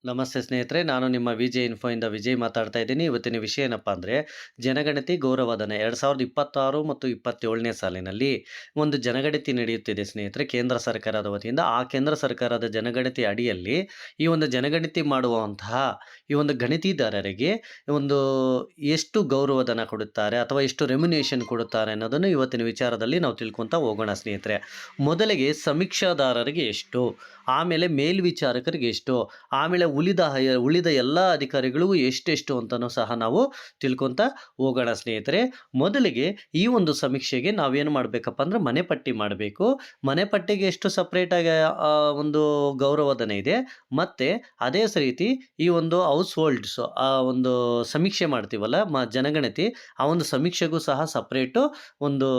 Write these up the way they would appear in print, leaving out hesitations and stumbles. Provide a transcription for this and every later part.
ನಮಸ್ತೆ ಸ್ನೇಹಿತರೆ, ನಾನು ನಿಮ್ಮ ವಿಜಯ್ ಇನ್ಫೋಯಿಂದ ವಿಜಯ್ ಮಾತಾಡ್ತಾ ಇದ್ದೀನಿ. ಇವತ್ತಿನ ವಿಷಯ ಏನಪ್ಪ ಅಂದರೆ, ಜನಗಣತಿ ಗೌರವಧನ 2026 ಮತ್ತು 27ನೇ ಸಾಲಿನಲ್ಲಿ ಒಂದು ಜನಗಣತಿ ನಡೆಯುತ್ತಿದೆ ಸ್ನೇಹಿತರೆ, ಕೇಂದ್ರ ಸರ್ಕಾರದ ವತಿಯಿಂದ. ಆ ಕೇಂದ್ರ ಸರ್ಕಾರದ ಜನಗಣತಿ ಅಡಿಯಲ್ಲಿ ಈ ಒಂದು ಜನಗಣತಿ ಮಾಡುವಂತಹ ಈ ಒಂದು ಗಣತಿದಾರರಿಗೆ ಒಂದು ಎಷ್ಟು ಗೌರವಧನ ಕೊಡುತ್ತಾರೆ ಅಥವಾ ಎಷ್ಟು ರೆಮ್ಯುನೇಷನ್ ಕೊಡುತ್ತಾರೆ ಅನ್ನೋದನ್ನು ಇವತ್ತಿನ ವಿಚಾರದಲ್ಲಿ ನಾವು ತಿಳ್ಕೊತಾ ಹೋಗೋಣ ಸ್ನೇಹಿತರೆ. ಮೊದಲಿಗೆ ಸಮೀಕ್ಷಾದಾರರಿಗೆ ಎಷ್ಟು, ಆಮೇಲೆ ಮೇಲ್ವಿಚಾರಕರಿಗೆ ಎಷ್ಟು, ಆಮೇಲೆ ಉಳಿದ ಎಲ್ಲ ಅಧಿಕಾರಿಗಳಿಗೂ ಎಷ್ಟೆಷ್ಟು ಅಂತಲೂ ಸಹ ನಾವು ತಿಳ್ಕೊತಾ ಹೋಗೋಣ ಸ್ನೇಹಿತರೆ. ಮೊದಲಿಗೆ ಈ ಒಂದು ಸಮೀಕ್ಷೆಗೆ ನಾವೇನು ಮಾಡಬೇಕಪ್ಪ ಅಂದ್ರೆ ಮನೆಪಟ್ಟಿ ಮಾಡಬೇಕು. ಮನೆಪಟ್ಟಿಗೆ ಎಷ್ಟು ಸಪ್ರೇಟಾಗಿ ಒಂದು ಗೌರವಧನ ಇದೆ, ಮತ್ತು ಅದೇ ರೀತಿ ಈ ಒಂದು ಹೌಸ್ ಹೋಲ್ಡ್ಸ್ ಆ ಒಂದು ಸಮೀಕ್ಷೆ ಮಾಡ್ತೀವಲ್ಲ ಜನಗಣತಿ, ಆ ಒಂದು ಸಮೀಕ್ಷೆಗೂ ಸಹ ಸಪ್ರೇಟು ಒಂದು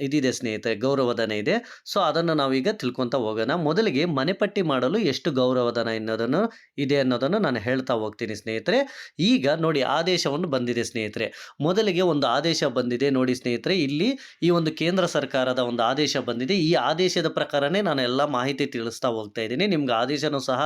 ಇದಿದೆ ಸ್ನೇಹಿತರೆ, ಗೌರವಧನ ಇದೆ. ಸೊ ಅದನ್ನು ನಾವೀಗ ತಿಳ್ಕೊತಾ ಹೋಗೋಣ. ಮೊದಲಿಗೆ ಮನೆಪಟ್ಟಿ ಮಾಡಲು ಎಷ್ಟು ಗೌರವಧನ ಇದೆ ಅನ್ನೋದನ್ನು ನಾನು ಹೇಳ್ತಾ ಹೋಗ್ತೀನಿ ಸ್ನೇಹಿತರೆ. ಈಗ ನೋಡಿ, ಆದೇಶವನ್ನು ಬಂದಿದೆ ಸ್ನೇಹಿತರೆ. ಮೊದಲಿಗೆ ಒಂದು ಆದೇಶ ಬಂದಿದೆ ನೋಡಿ ಸ್ನೇಹಿತರೆ. ಇಲ್ಲಿ ಈ ಒಂದು ಕೇಂದ್ರ ಸರ್ಕಾರದ ಒಂದು ಆದೇಶ ಬಂದಿದೆ. ಈ ಆದೇಶದ ಪ್ರಕಾರನೇ ನಾನು ಎಲ್ಲ ಮಾಹಿತಿ ತಿಳಿಸ್ತಾ ಹೋಗ್ತಾ ಇದ್ದೀನಿ. ನಿಮ್ಗೆ ಆದೇಶನೂ ಸಹ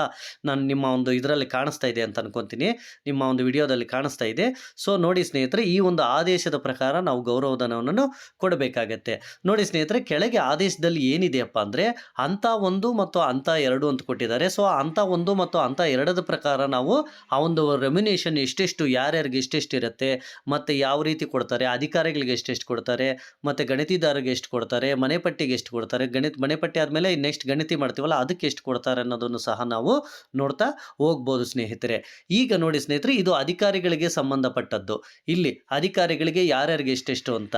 ನಾನು ನಿಮ್ಮ ಒಂದು ಇದರಲ್ಲಿ ಕಾಣಿಸ್ತಾ ಇದೆ ಅಂತ ಅನ್ಕೊಂತೀನಿ, ನಿಮ್ಮ ಒಂದು ವಿಡಿಯೋದಲ್ಲಿ ಕಾಣಿಸ್ತಾ ಇದೆ. ಸೊ ನೋಡಿ ಸ್ನೇಹಿತರೆ, ಈ ಒಂದು ಆದೇಶದ ಪ್ರಕಾರ ನಾವು ಗೌರವಧನವನ್ನು ಕೊಡಬೇಕಾಗತ್ತೆ. ನೋಡಿ ಸ್ನೇಹಿತರೆ, ಕೆಳಗೆ ಆದೇಶದಲ್ಲಿ ಏನಿದೆಯಪ್ಪ ಅಂದರೆ ಹಂತ 1 ಮತ್ತು ಹಂತ 2 ಅಂತ ಕೊಟ್ಟಿದ್ದಾರೆ. ಸೊ ಹಂತ 1 ಮತ್ತು ಹಂತ 2ದ ಪ್ರಕಾರ ನಾವು ಆ ಒಂದು ರೆಮ್ಯುನೇಷನ್ ಎಷ್ಟೆಷ್ಟು, ಯಾರ್ಯಾರಿಗೆ ಎಷ್ಟೆಷ್ಟು ಇರುತ್ತೆ, ಮತ್ತು ಯಾವ ರೀತಿ ಕೊಡ್ತಾರೆ, ಅಧಿಕಾರಿಗಳಿಗೆ ಎಷ್ಟೆಷ್ಟು ಕೊಡ್ತಾರೆ, ಮತ್ತು ಗಣತಿದಾರರಿಗೆ ಎಷ್ಟು ಕೊಡ್ತಾರೆ, ಮನೆಪಟ್ಟಿಗೆ ಎಷ್ಟು ಕೊಡ್ತಾರೆ, ಮನೆಪಟ್ಟಿ ಆದಮೇಲೆ ನೆಕ್ಸ್ಟ್ ಗಣತಿ ಮಾಡ್ತೀವಲ್ಲ ಅದಕ್ಕೆ ಎಷ್ಟು ಕೊಡ್ತಾರೆ ಅನ್ನೋದನ್ನು ಸಹ ನಾವು ನೋಡ್ತಾ ಹೋಗ್ಬೋದು ಸ್ನೇಹಿತರೆ. ಈಗ ನೋಡಿ ಸ್ನೇಹಿತರೆ, ಇದು ಅಧಿಕಾರಿಗಳಿಗೆ ಸಂಬಂಧಪಟ್ಟದ್ದು. ಇಲ್ಲಿ ಅಧಿಕಾರಿಗಳಿಗೆ ಯಾರ್ಯಾರಿಗೆ ಎಷ್ಟೆಷ್ಟು ಅಂತ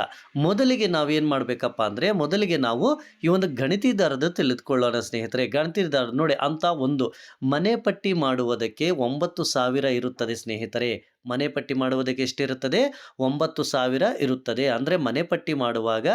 ಮೊದಲಿಗೆ ನಾವೇನು ಮಾಡಬೇಕಪ್ಪ ಅಂದರೆ, ಮೊದಲಿಗೆ ನಾವು ಈ ಒಂದು ಗಣತಿದಾರದ್ದು ತಿಳಿದುಕೊಳ್ಳೋಣ ಸ್ನೇಹಿತರೆ. ಗಣತಿದಾರ ನೋಡಿ, ಹಂತ 1 ಮನೆ ಪಟ್ಟಿ ಮಾಡುವುದಕ್ಕೆ 9,000 ಇರುತ್ತದೆ ಸ್ನೇಹಿತರೆ. ಮನೆ ಪಟ್ಟಿ ಮಾಡುವುದಕ್ಕೆ ಎಷ್ಟಿರುತ್ತದೆ? 9,000 ಇರುತ್ತದೆ. ಅಂದರೆ ಮನೆ ಪಟ್ಟಿ ಮಾಡುವಾಗ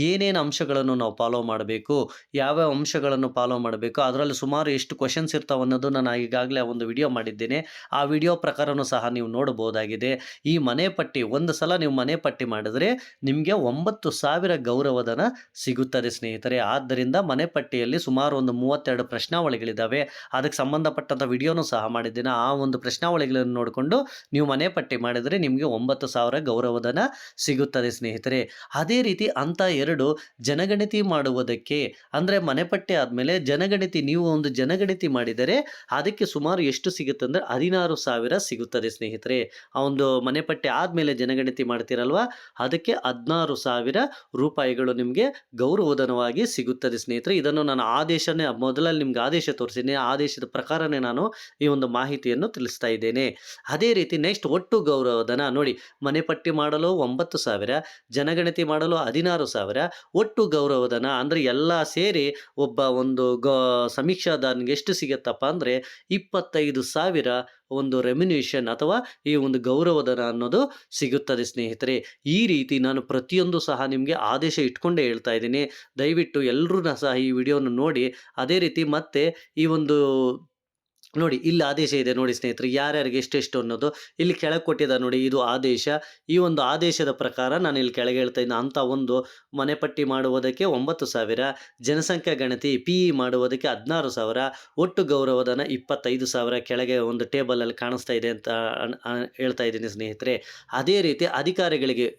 ಏನೇನು ಅಂಶಗಳನ್ನು ನಾವು ಫಾಲೋ ಮಾಡಬೇಕು, ಯಾವ್ಯಾವ ಅಂಶಗಳನ್ನು ಫಾಲೋ ಮಾಡಬೇಕು, ಅದರಲ್ಲಿ ಸುಮಾರು ಎಷ್ಟು ಕ್ವಶನ್ಸ್ ಇರ್ತಾವೆ ಅನ್ನೋದು ನಾನು ಈಗಾಗಲೇ ಒಂದು ವಿಡಿಯೋ ಮಾಡಿದ್ದೇನೆ. ಆ ವಿಡಿಯೋ ಪ್ರಕಾರನೂ ಸಹ ನೀವು ನೋಡಬಹುದಾಗಿದೆ. ಈ ಮನೆ ಪಟ್ಟಿ ಒಂದು ಸಲ ನೀವು ಮನೆ ಪಟ್ಟಿ ಮಾಡಿದರೆ ನಿಮಗೆ 9,000 ಗೌರವಧನ ಸಿಗುತ್ತದೆ ಸ್ನೇಹಿತರೆ. ಆದ್ದರಿಂದ ಮನೆ ಪಟ್ಟಿಯಲ್ಲಿ ಸುಮಾರು ಒಂದು 32 ಪ್ರಶ್ನಾವಳಿಗಳಿದ್ದಾವೆ. ಅದಕ್ಕೆ ಸಂಬಂಧಪಟ್ಟಂಥ ವಿಡಿಯೋನೂ ಸಹ ಮಾಡಿದ್ದೇನೆ. ಆ ಒಂದು ಪ್ರಶ್ನಾವಳಿಗಳನ್ನು ನೋಡಿಕೊಂಡು ನೀವು ಮನೆ ಪಟ್ಟಿ ಮಾಡಿದರೆ ನಿಮಗೆ 9,000 ಗೌರವಧನ ಸಿಗುತ್ತದೆ ಸ್ನೇಹಿತರೆ. ಅದೇ ರೀತಿ ಹಂತ 2 ಜನಗಣತಿ ಮಾಡುವುದಕ್ಕೆ, ಅಂದರೆ ಮನೆಪಟ್ಟಿ ಆದಮೇಲೆ ಜನಗಣತಿ, ನೀವು ಒಂದು ಜನಗಣತಿ ಮಾಡಿದರೆ ಅದಕ್ಕೆ ಸುಮಾರು ಎಷ್ಟು ಸಿಗುತ್ತೆ ಅಂದರೆ 16,000 ಸಿಗುತ್ತದೆ ಸ್ನೇಹಿತರೆ. ಆ ಒಂದು ಮನೆಪಟ್ಟಿ ಆದಮೇಲೆ ಜನಗಣತಿ ಮಾಡ್ತೀರಲ್ವ, ಅದಕ್ಕೆ 16,000 ರೂಪಾಯಿಗಳು ನಿಮಗೆ ಗೌರವಧನವಾಗಿ ಸಿಗುತ್ತದೆ ಸ್ನೇಹಿತರೆ. ಇದನ್ನು ನಾನು ಮೊದಲಲ್ಲಿ ನಿಮ್ಗೆ ಆದೇಶ ತೋರಿಸಿದ್ದೀನಿ. ಆದೇಶದ ಪ್ರಕಾರನೇ ನಾನು ಈ ಒಂದು ಮಾಹಿತಿಯನ್ನು ತಿಳಿಸ್ತಾ ಇದ್ದೇನೆ. ಅದೇ ರೀತಿ ನೆಕ್ಸ್ಟ್ ಒಟ್ಟು ಗೌರವಧನ ನೋಡಿ, ಮನೆಪಟ್ಟಿ ಮಾಡಲು 9,000, ಜನಗಣತಿ ಮಾಡಲು 16,000, ಒಟ್ಟು ಗೌರವಧನ ಅಂದರೆ ಎಲ್ಲ ಸೇರಿ ಒಬ್ಬ ಒಂದು ಸಮೀಕ್ಷಾದಾರನಿಗೆ ಎಷ್ಟು ಸಿಗುತ್ತಪ್ಪ ಅಂದರೆ 25,000 ಒಂದು ರೆಮ್ಯುನೇಷನ್ ಅಥವಾ ಈ ಒಂದು ಗೌರವಧನ ಅನ್ನೋದು ಸಿಗುತ್ತದೆ ಸ್ನೇಹಿತರೆ. ಈ ರೀತಿ ನಾನು ಪ್ರತಿಯೊಂದು ಸಹ ನಿಮಗೆ ಆದೇಶ ಇಟ್ಕೊಂಡೇ ಹೇಳ್ತಾ ಇದ್ದೀನಿ. ದಯವಿಟ್ಟು ಎಲ್ಲರೂ ಸಹ ಈ ವಿಡಿಯೋನ ನೋಡಿ. ಅದೇ ರೀತಿ ಮತ್ತೆ ಈ ಒಂದು ನೋಡಿ, ಇಲ್ಲಿ ಆದೇಶ ಇದೆ ನೋಡಿ ಸ್ನೇಹಿತರೆ, ಯಾರ್ಯಾರಿಗೆ ಎಷ್ಟೆಷ್ಟು ಅನ್ನೋದು ಇಲ್ಲಿ ಕೆಳಗೆ ಕೊಟ್ಟಿದ್ದಾರೆ ನೋಡಿ. ಇದು ಆದೇಶ. ಈ ಒಂದು ಆದೇಶದ ಪ್ರಕಾರ ನಾನು ಇಲ್ಲಿ ಕೆಳಗೆ ಹೇಳ್ತಾ ಇದ್ದೀನಿ. ಹಂತ 1 ಮನೆಪಟ್ಟಿ ಮಾಡುವುದಕ್ಕೆ 9,000, ಜನಸಂಖ್ಯಾ ಗಣತಿ PE ಮಾಡುವುದಕ್ಕೆ 16,000, ಒಟ್ಟು ಗೌರವಧನ 25,000 ಕೆಳಗೆ ಒಂದು ಟೇಬಲಲ್ಲಿ ಕಾಣಿಸ್ತಾ ಇದೆ ಅಂತ ಹೇಳ್ತಾ ಇದ್ದೀನಿ ಸ್ನೇಹಿತರೆ. ಅದೇ ರೀತಿ ಅಧಿಕಾರಿಗಳಿಗೆ,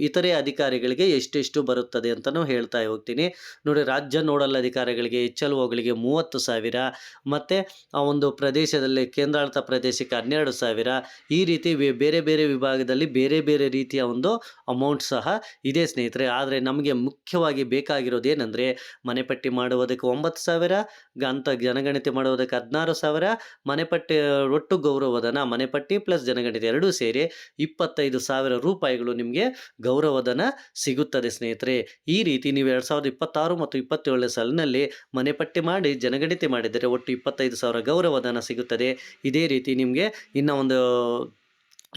ಇತರೆ ಅಧಿಕಾರಿಗಳಿಗೆ ಎಷ್ಟೆಷ್ಟು ಬರುತ್ತದೆ ಅಂತಲೂ ಹೇಳ್ತಾ ಹೋಗ್ತೀನಿ ನೋಡಿ. ರಾಜ್ಯ ನೋಡಲ್ ಅಧಿಕಾರಿಗಳಿಗೆ, HLOಗಳಿಗೆ 30,000, ಮತ್ತು ಆ ಒಂದು ಪ್ರದೇಶದಲ್ಲಿ ಕೇಂದ್ರಾಡಳಿತ ಪ್ರದೇಶಕ್ಕೆ 12,000. ಈ ರೀತಿ ಬೇರೆ ಬೇರೆ ವಿಭಾಗದಲ್ಲಿ ಬೇರೆ ಬೇರೆ ರೀತಿಯ ಒಂದು ಅಮೌಂಟ್ ಸಹ ಇದೆ ಸ್ನೇಹಿತರೆ. ಆದರೆ ನಮಗೆ ಮುಖ್ಯವಾಗಿ ಬೇಕಾಗಿರೋದು ಏನಂದರೆ, ಮನೆಪಟ್ಟಿ ಮಾಡುವುದಕ್ಕೆ 9,000, ಜನಗಣತಿ ಮಾಡುವುದಕ್ಕೆ 16,000, ಮನೆಪಟ್ಟಿ ಒಟ್ಟು ಗೌರವಧನ, ಮನೆಪಟ್ಟಿ ಪ್ಲಸ್ ಜನಗಣತಿ ಎರಡೂ ಸೇರಿ 25,000 ರೂಪಾಯಿಗಳು ನಿಮಗೆ ಗೌರವಧನ ಸಿಗುತ್ತದೆ ಸ್ನೇಹಿತರೆ. ಈ ರೀತಿ ನೀವು 2026 ಮತ್ತು 27ನೇ ಸಾಲಿನಲ್ಲಿ ಮನೆಪಟ್ಟಿ ಮಾಡಿ ಜನಗಣತಿ ಮಾಡಿದರೆ ಒಟ್ಟು 25,000 ಗೌರವಧನ ಸಿಗುತ್ತದೆ. ಇದೇ ರೀತಿ ನಿಮಗೆ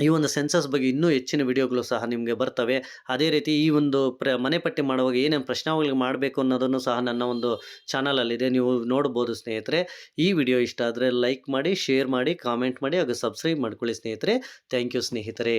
ಈ ಒಂದು ಸೆನ್ಸಸ್ ಬಗ್ಗೆ ಇನ್ನೂ ಹೆಚ್ಚಿನ ವಿಡಿಯೋಗಳು ಸಹ ನಿಮಗೆ ಬರ್ತವೆ. ಅದೇ ರೀತಿ ಈ ಒಂದು ಮನೆಪಟ್ಟಿ ಮಾಡುವಾಗ ಏನೇನು ಪ್ರಶ್ನಾವಳಿ ಮಾಡಬೇಕು ಅನ್ನೋದನ್ನು ಸಹ ನನ್ನ ಒಂದು ಚಾನಲಲ್ಲಿದೆ, ನೀವು ನೋಡ್ಬೋದು ಸ್ನೇಹಿತರೆ. ಈ ವಿಡಿಯೋ ಇಷ್ಟ ಆದರೆ ಲೈಕ್ ಮಾಡಿ, ಶೇರ್ ಮಾಡಿ, ಕಾಮೆಂಟ್ ಮಾಡಿ ಹಾಗೂ ಸಬ್ಸ್ಕ್ರೈಬ್ ಮಾಡ್ಕೊಳ್ಳಿ ಸ್ನೇಹಿತರೆ. ಥ್ಯಾಂಕ್ ಯು ಸ್ನೇಹಿತರೆ.